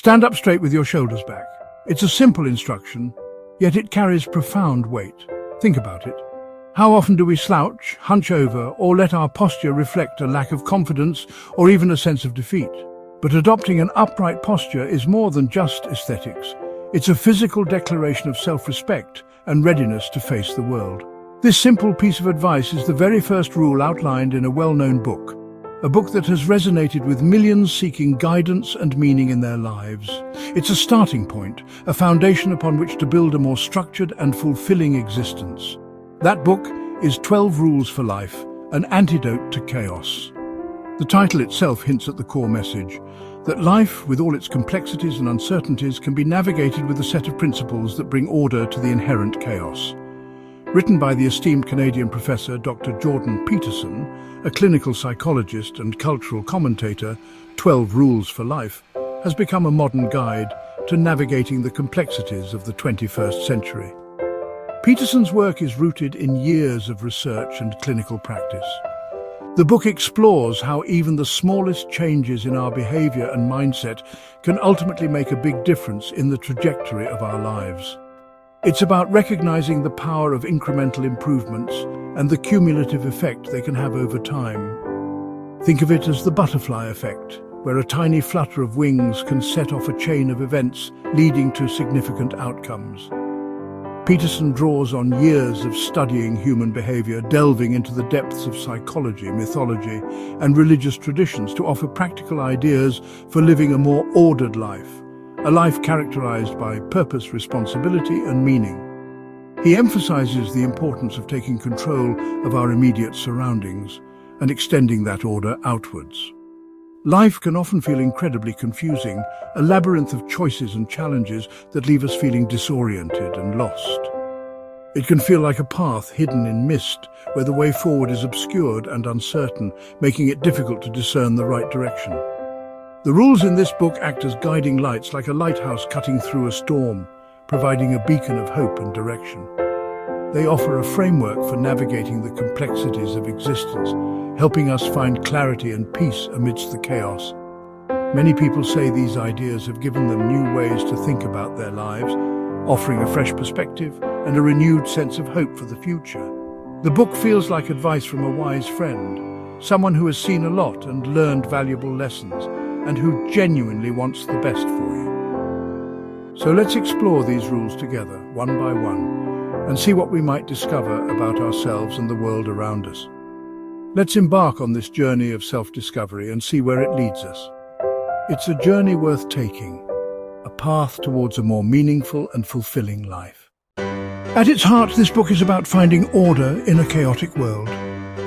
Stand up straight with your shoulders back. It's a simple instruction, yet it carries profound weight. Think about it. How often do we slouch, hunch over, or let our posture reflect a lack of confidence or even a sense of defeat? But adopting an upright posture is more than just aesthetics. It's a physical declaration of self-respect and readiness to face the world. This simple piece of advice is the very first rule outlined in a well-known book, a book that has resonated with millions seeking guidance and meaning in their lives. It's a starting point, a foundation upon which to build a more structured and fulfilling existence. That book is 12 Rules for Life, an antidote to chaos. The title itself hints at the core message, that life, with all its complexities and uncertainties, can be navigated with a set of principles that bring order to the inherent chaos. Written by the esteemed Canadian professor Dr. Jordan Peterson, a clinical psychologist and cultural commentator, 12 Rules for Life has become a modern guide to navigating the complexities of the 21st century. Peterson's work is rooted in years of research and clinical practice. The book explores how even the smallest changes in our behavior and mindset can ultimately make a big difference in the trajectory of our lives. It's about recognizing the power of incremental improvements and the cumulative effect they can have over time. Think of it as the butterfly effect, where a tiny flutter of wings can set off a chain of events leading to significant outcomes. Peterson draws on years of studying human behavior, delving into the depths of psychology, mythology, and religious traditions to offer practical ideas for living a more ordered life, a life characterized by purpose, responsibility, and meaning. He emphasizes the importance of taking control of our immediate surroundings and extending that order outwards. Life can often feel incredibly confusing, a labyrinth of choices and challenges that leave us feeling disoriented and lost. It can feel like a path hidden in mist, where the way forward is obscured and uncertain, making it difficult to discern the right direction. The rules in this book act as guiding lights, like a lighthouse cutting through a storm, providing a beacon of hope and direction. They offer a framework for navigating the complexities of existence, helping us find clarity and peace amidst the chaos. Many people say these ideas have given them new ways to think about their lives, offering a fresh perspective and a renewed sense of hope for the future. The book feels like advice from a wise friend, someone who has seen a lot and learned valuable lessons, and who genuinely wants the best for you. So let's explore these rules together, one by one, and see what we might discover about ourselves and the world around us. Let's embark on this journey of self-discovery and see where it leads us. It's a journey worth taking, a path towards a more meaningful and fulfilling life. At its heart, this book is about finding order in a chaotic world.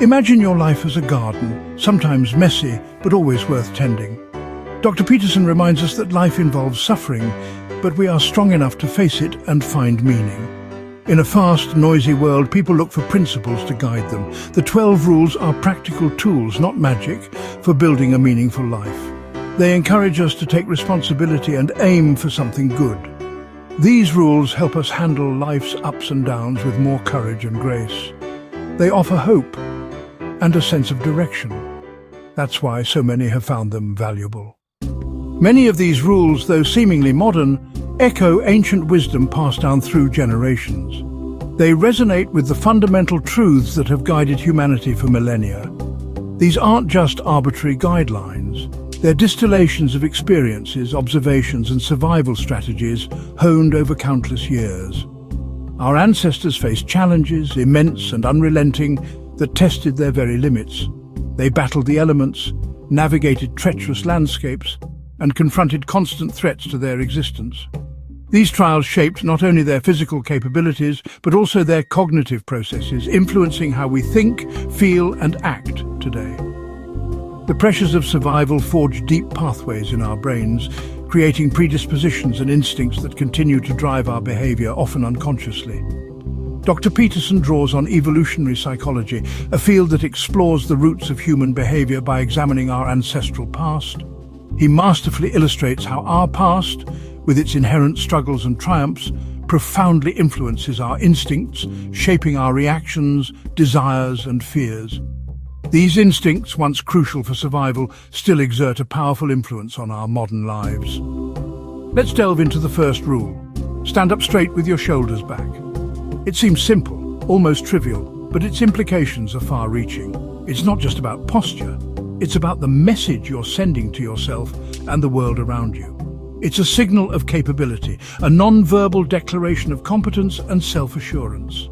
Imagine your life as a garden, sometimes messy, but always worth tending. Dr. Peterson reminds us that life involves suffering, but we are strong enough to face it and find meaning. In a fast, noisy world, people look for principles to guide them. The 12 rules are practical tools, not magic, for building a meaningful life. They encourage us to take responsibility and aim for something good. These rules help us handle life's ups and downs with more courage and grace. They offer hope and a sense of direction. That's why so many have found them valuable. Many of these rules, though seemingly modern, echo ancient wisdom passed down through generations. They resonate with the fundamental truths that have guided humanity for millennia. These aren't just arbitrary guidelines. They're distillations of experiences, observations, and survival strategies honed over countless years. Our ancestors faced challenges, immense and unrelenting, that tested their very limits. They battled the elements, navigated treacherous landscapes, and confronted constant threats to their existence. These trials shaped not only their physical capabilities, but also their cognitive processes, influencing how we think, feel, and act today. The pressures of survival forge deep pathways in our brains, creating predispositions and instincts that continue to drive our behavior, often unconsciously. Dr. Peterson draws on evolutionary psychology, a field that explores the roots of human behavior by examining our ancestral past. He masterfully illustrates how our past, with its inherent struggles and triumphs, profoundly influences our instincts, shaping our reactions, desires, and fears. These instincts, once crucial for survival, still exert a powerful influence on our modern lives. Let's delve into the first rule. Stand up straight with your shoulders back. It seems simple, almost trivial, but its implications are far-reaching. It's not just about posture, it's about the message you're sending to yourself and the world around you. It's a signal of capability, a non-verbal declaration of competence and self-assurance.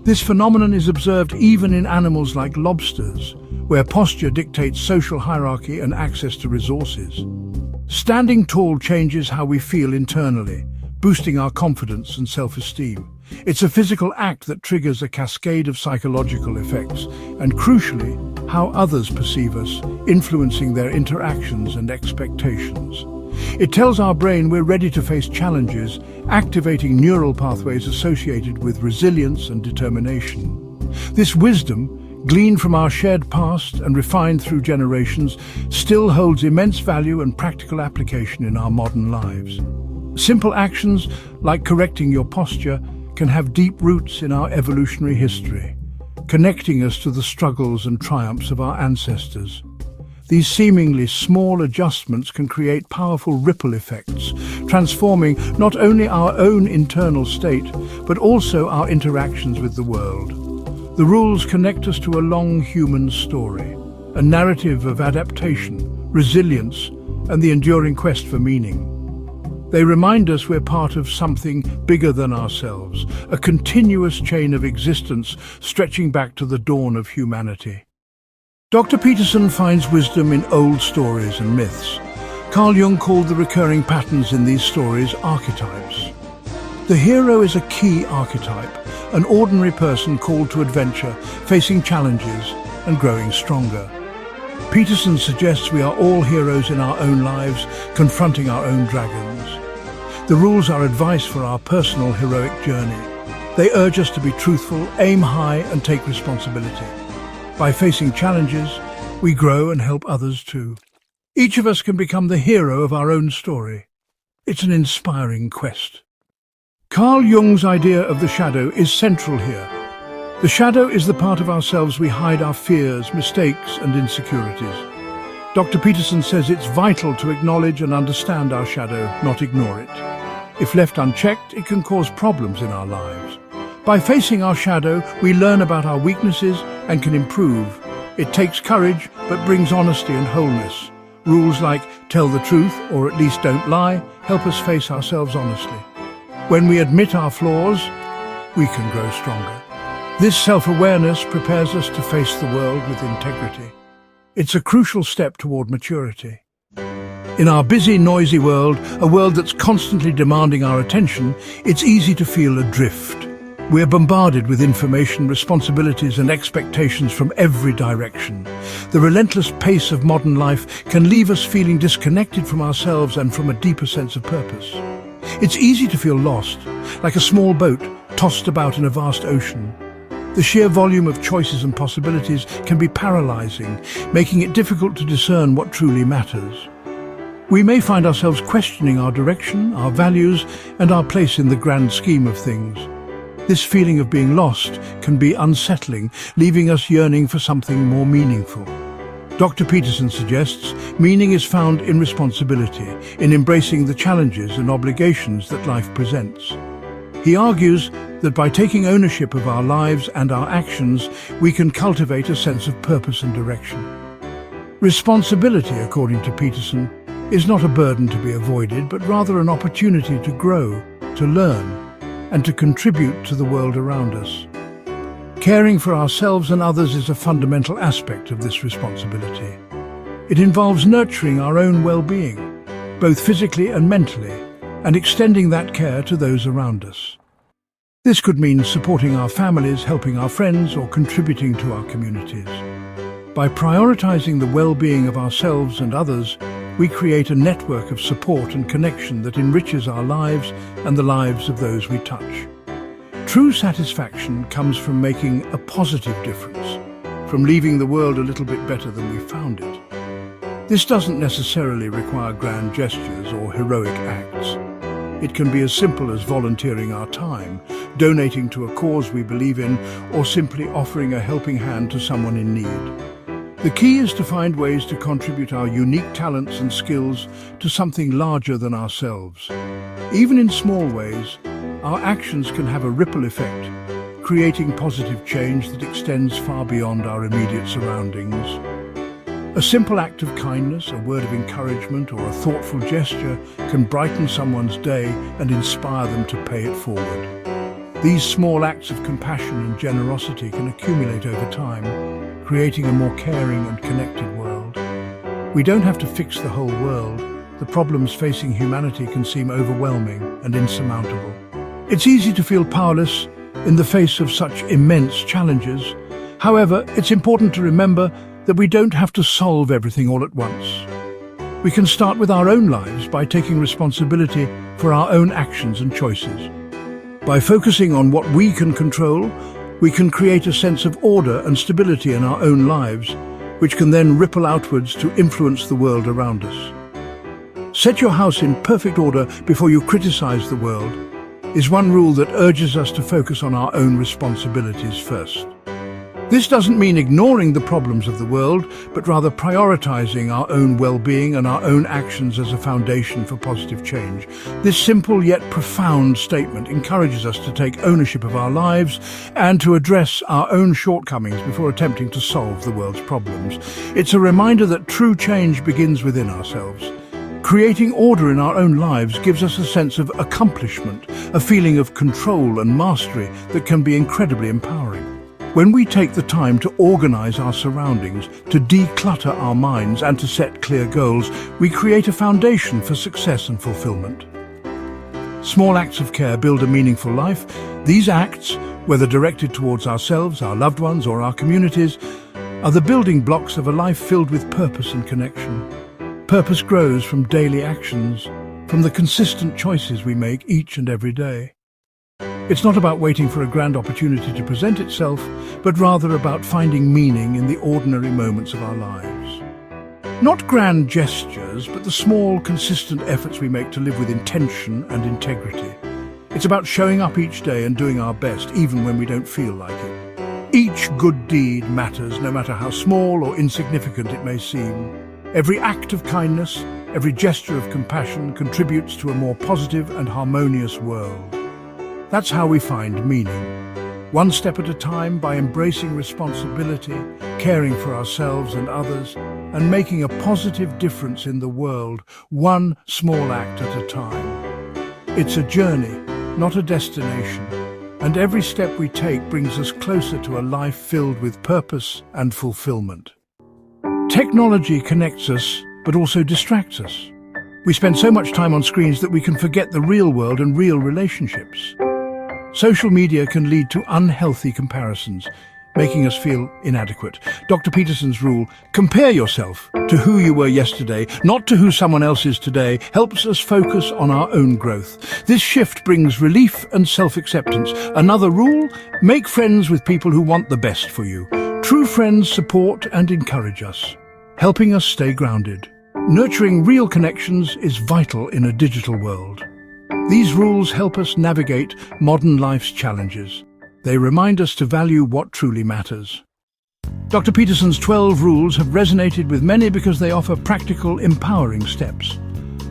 This phenomenon is observed even in animals like lobsters, where posture dictates social hierarchy and access to resources. Standing tall changes how we feel internally, boosting our confidence and self-esteem. It's a physical act that triggers a cascade of psychological effects, and crucially, how others perceive us, influencing their interactions and expectations. It tells our brain we're ready to face challenges, activating neural pathways associated with resilience and determination. This wisdom, gleaned from our shared past and refined through generations, still holds immense value and practical application in our modern lives. Simple actions, like correcting your posture, can have deep roots in our evolutionary history, connecting us to the struggles and triumphs of our ancestors. These seemingly small adjustments can create powerful ripple effects, transforming not only our own internal state, but also our interactions with the world. The rules connect us to a long human story, a narrative of adaptation, resilience, and the enduring quest for meaning. They remind us we're part of something bigger than ourselves, a continuous chain of existence stretching back to the dawn of humanity. Dr. Peterson finds wisdom in old stories and myths. Carl Jung called the recurring patterns in these stories archetypes. The hero is a key archetype, an ordinary person called to adventure, facing challenges and growing stronger. Peterson suggests we are all heroes in our own lives, confronting our own dragons. The rules are advice for our personal heroic journey. They urge us to be truthful, aim high, and take responsibility. By facing challenges, we grow and help others too. Each of us can become the hero of our own story. It's an inspiring quest. Carl Jung's idea of the shadow is central here. The shadow is the part of ourselves we hide our fears, mistakes, and insecurities. Dr. Peterson says it's vital to acknowledge and understand our shadow, not ignore it. If left unchecked, it can cause problems in our lives. By facing our shadow, we learn about our weaknesses and can improve. It takes courage, but brings honesty and wholeness. Rules like tell the truth, or at least don't lie, help us face ourselves honestly. When we admit our flaws, we can grow stronger. This self-awareness prepares us to face the world with integrity. It's a crucial step toward maturity. In our busy, noisy world, a world that's constantly demanding our attention, it's easy to feel adrift. We're bombarded with information, responsibilities, and expectations from every direction. The relentless pace of modern life can leave us feeling disconnected from ourselves and from a deeper sense of purpose. It's easy to feel lost, like a small boat tossed about in a vast ocean. The sheer volume of choices and possibilities can be paralyzing, making it difficult to discern what truly matters. We may find ourselves questioning our direction, our values, and our place in the grand scheme of things. This feeling of being lost can be unsettling, leaving us yearning for something more meaningful. Dr. Peterson suggests meaning is found in responsibility, in embracing the challenges and obligations that life presents. He argues that by taking ownership of our lives and our actions, we can cultivate a sense of purpose and direction. Responsibility, according to Peterson, is not a burden to be avoided, but rather an opportunity to grow, to learn, and to contribute to the world around us. Caring for ourselves and others is a fundamental aspect of this responsibility. It involves nurturing our own well-being, both physically and mentally, and extending that care to those around us. This could mean supporting our families, helping our friends, or contributing to our communities. By prioritizing the well-being of ourselves and others, we create a network of support and connection that enriches our lives and the lives of those we touch. True satisfaction comes from making a positive difference, from leaving the world a little bit better than we found it. This doesn't necessarily require grand gestures or heroic acts. It can be as simple as volunteering our time, donating to a cause we believe in, or simply offering a helping hand to someone in need. The key is to find ways to contribute our unique talents and skills to something larger than ourselves. Even in small ways, our actions can have a ripple effect, creating positive change that extends far beyond our immediate surroundings. A simple act of kindness, a word of encouragement, or a thoughtful gesture can brighten someone's day and inspire them to pay it forward. These small acts of compassion and generosity can accumulate over time, creating a more caring and connected world. We don't have to fix the whole world. The problems facing humanity can seem overwhelming and insurmountable. It's easy to feel powerless in the face of such immense challenges. However, it's important to remember that we don't have to solve everything all at once. We can start with our own lives by taking responsibility for our own actions and choices. By focusing on what we can control, we can create a sense of order and stability in our own lives, which can then ripple outwards to influence the world around us. Set your house in perfect order before you criticize the world is one rule that urges us to focus on our own responsibilities first. This doesn't mean ignoring the problems of the world, but rather prioritizing our own well-being and our own actions as a foundation for positive change. This simple yet profound statement encourages us to take ownership of our lives and to address our own shortcomings before attempting to solve the world's problems. It's a reminder that true change begins within ourselves. Creating order in our own lives gives us a sense of accomplishment, a feeling of control and mastery that can be incredibly empowering. When we take the time to organize our surroundings, to declutter our minds and to set clear goals, we create a foundation for success and fulfillment. Small acts of care build a meaningful life. These acts, whether directed towards ourselves, our loved ones, or our communities, are the building blocks of a life filled with purpose and connection. Purpose grows from daily actions, from the consistent choices we make each and every day. It's not about waiting for a grand opportunity to present itself, but rather about finding meaning in the ordinary moments of our lives. Not grand gestures, but the small, consistent efforts we make to live with intention and integrity. It's about showing up each day and doing our best, even when we don't feel like it. Each good deed matters, no matter how small or insignificant it may seem. Every act of kindness, every gesture of compassion contributes to a more positive and harmonious world. That's how we find meaning. One step at a time, by embracing responsibility, caring for ourselves and others, and making a positive difference in the world, one small act at a time. It's a journey, not a destination, and every step we take brings us closer to a life filled with purpose and fulfillment. Technology connects us, but also distracts us. We spend so much time on screens that we can forget the real world and real relationships. Social media can lead to unhealthy comparisons, making us feel inadequate. Dr. Peterson's rule, compare yourself to who you were yesterday, not to who someone else is today, helps us focus on our own growth. This shift brings relief and self-acceptance. Another rule, make friends with people who want the best for you. True friends support and encourage us, helping us stay grounded. Nurturing real connections is vital in a digital world. These rules help us navigate modern life's challenges. They remind us to value what truly matters. Dr. Peterson's 12 rules have resonated with many because they offer practical, empowering steps.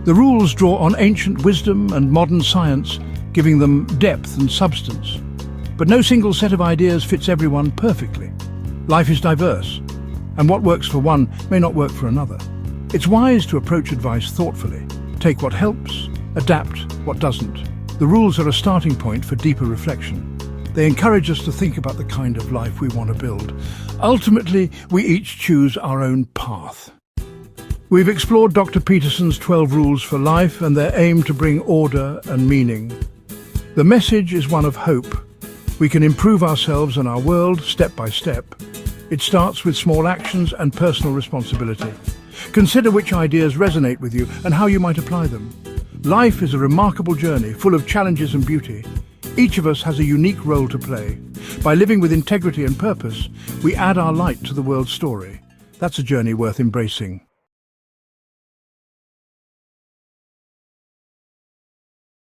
The rules draw on ancient wisdom and modern science, giving them depth and substance. But no single set of ideas fits everyone perfectly. Life is diverse, and what works for one may not work for another. It's wise to approach advice thoughtfully. Take what helps, adapt what doesn't. The rules are a starting point for deeper reflection. They encourage us to think about the kind of life we want to build. Ultimately, we each choose our own path. We've explored Dr. Peterson's 12 rules for life and their aim to bring order and meaning. The message is one of hope. We can improve ourselves and our world step by step. It starts with small actions and personal responsibility. Consider which ideas resonate with you and how you might apply them. Life is a remarkable journey, full of challenges and beauty. Each of us has a unique role to play. By living with integrity and purpose, we add our light to the world's story. That's a journey worth embracing.